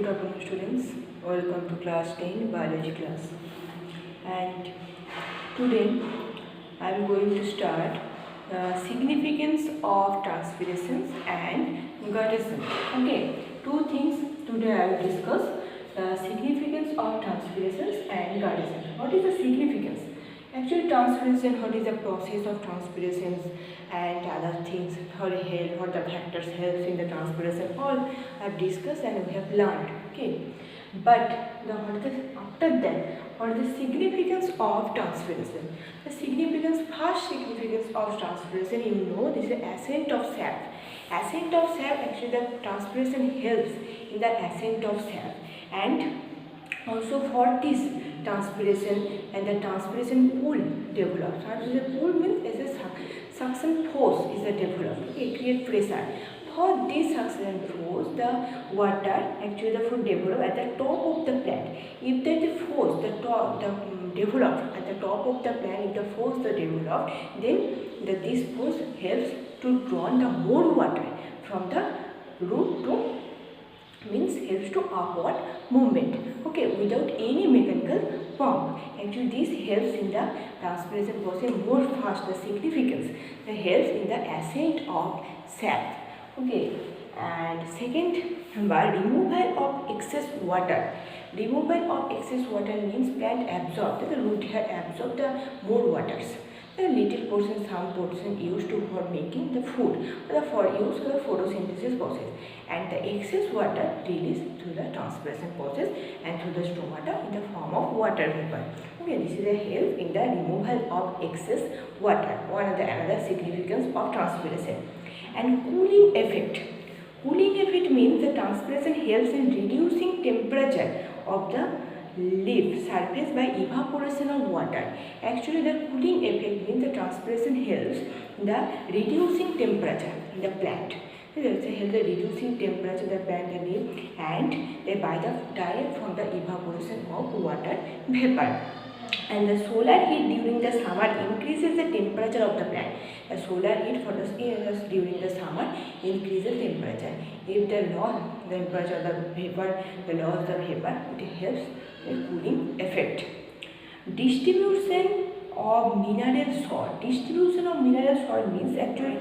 Good afternoon, students. Welcome to class 10 biology class. And today I am going to start significance of transpirations and guttation. Okay, two things today I will discuss: the significance of transpirations and guttation. What is the significance? Actually, transpiration, what is the process of transpirations and other things, how they help, what the factors helps in the transpiration, all I have discussed and we have learned. Okay, but after that, what is the significance of transpiration? The significance, first significance of transpiration, you know, this is the ascent of sap. Ascent of sap, actually the transpiration helps in the ascent of sap, and also for this transpiration and the transpiration pool develops. Transpiration pool means as a suction force is developed. Okay, create pressure. For this suction force, the water actually the food develop at the top of the plant. If the force developed at the top of the plant, if the force developed, then this force helps to draw the more water from the root to, means helps to upward movement, okay, without any mechanical pump. Actually this helps in the transpiration process more fast. The significance that helps in the ascent of sap. Okay, and second, by removal of excess water. Removal of excess water means plant absorb, the root hair absorb the more waters. A little portion, some portion used for making the food, or for use for the photosynthesis process, and the excess water released through the transpiration process and through the stomata in the form of water vapor. Okay, this is a help in the removal of excess water. One of the another significance of transpiration. And cooling effect. Cooling effect means the transpiration helps in reducing temperature of the leaf surface by evaporation of water. Actually the cooling effect means the transpiration helps in the reducing temperature in the plant. It also helps the reducing temperature of the plant and leaf, and they by the direct from the evaporation of water vapor. And the solar heat during the summer increases the temperature of the plant. The solar heat for the during the summer increases temperature. If the loss the temperature of the vapor, the loss of the vapor, it helps a cooling effect. Distribution of mineral salt. Distribution of mineral salt means actually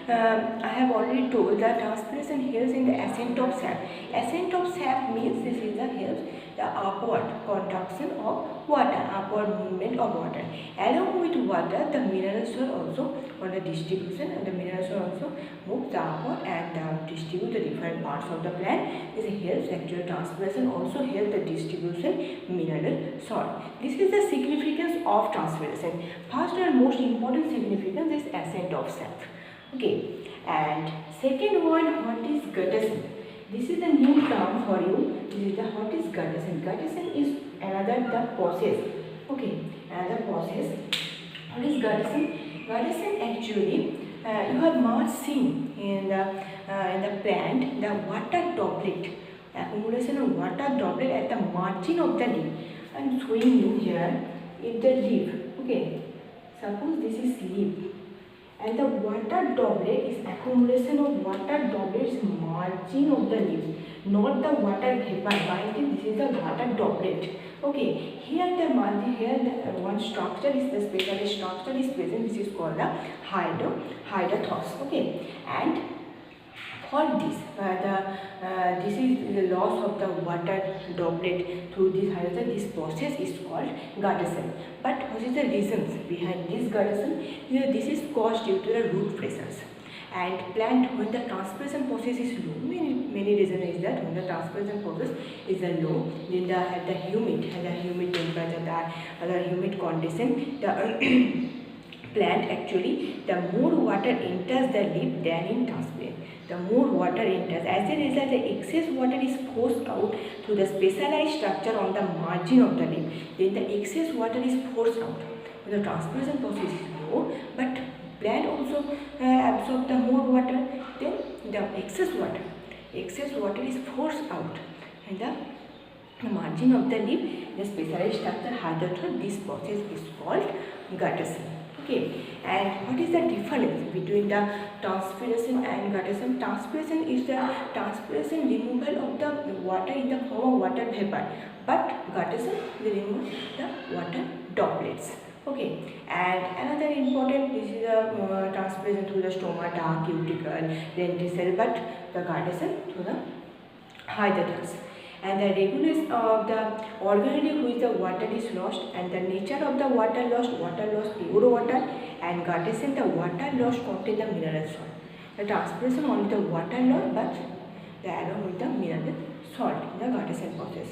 I have already told that transpiration helps in the ascent of sap. Ascent of sap means this is the helps the upward conduction of water, upward movement of water. Along with water, the mineral salt also for the distribution, and the mineral salt also moves upward and distribute the different parts of the plant. This helps actual transpiration, also helps the distribution mineral salt. This is the significance of transpiration. First and most important significance is ascent of sap. Okay, and second one, what is guttation? This is the new term for you. This is the what is guttation. Guttation is another the process. Okay, another process. What is guttation? Guttation actually you have not seen in the plant the water droplet, accumulation of water droplet at the margin of the leaf. I am showing you here. If the leaf, okay, suppose this is leaf, and the water droplet is accumulation of water droplets margin of the leaf, not the water vapor. This is the water droplet. Okay, here the margin, here the one structure is the special structure is present, which is called the hydrothos. Okay, and for this this is the loss of the water droplet through this hydrogen. This process is called guttation. But what is the reasons behind this guttation? This is caused due to the root pressures. And plant, when the transpiration process is low, many reasons is that when the transpiration process is low, then the humid temperature, the humid condition, the plant actually the more water enters the leaf than in transpiration. The more water enters, as a result the excess water is forced out through the specialized structure on the margin of the leaf. Then the excess water is forced out. When the transpiration process is low, but plant also absorb the more water, then the excess water is forced out, and the margin of the leaf, the specialized structure hydrothos. This process is called guttation. Okay, and what is the difference between the transpiration and guttation? Transpiration is the transpiration removal of the water in the form of water vapor, but guttation is the removal of the water droplets. Okay, and another important, this is the transpiration through the stomata, cuticle, lenticel, but the guttation through the hydrogens. And the regulation of the organ which the water is lost, and the nature of the water lost pure water, and guttation the water lost contain the mineral salt. The transpiration only the water lost, but the along with the mineral salt in the guttation process.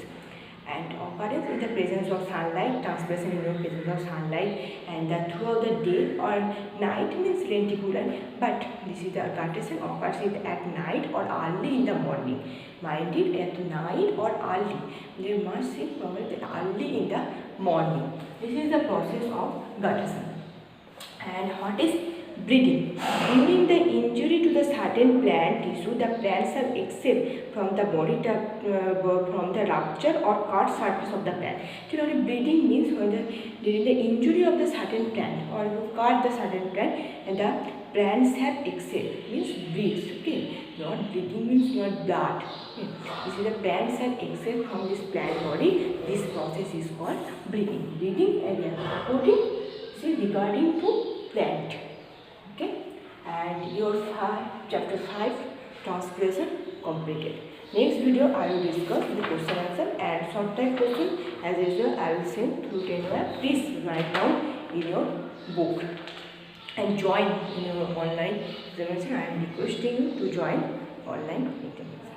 And occurrence in the presence of sunlight, transpiration in the presence of sunlight, and that throughout the day or night means lenticular, but this is the guttation occurs at night or early in the morning. Mind it, at night or early. They must see probably early in the morning. This is the process of guttation. And what is bleeding? During the injury to the certain plant tissue, the plants have escaped from the body from the rupture or cut surface of the plant. Actually, bleeding means when during the injury of the certain plant, or you cut the certain plant and the plants have escaped, means bleeds. Okay, not bleeding means not blood. Okay. This is the plants have escaped from this plant body. This process is called bleeding. Bleeding and reporting regarding to plant. Okay, and your chapter 5 transpiration completed. Next video I will discuss the question answer and short type question. As usual I will send through Tenware. Please write down in your book and join in your online examination. I am requesting you to join online examination.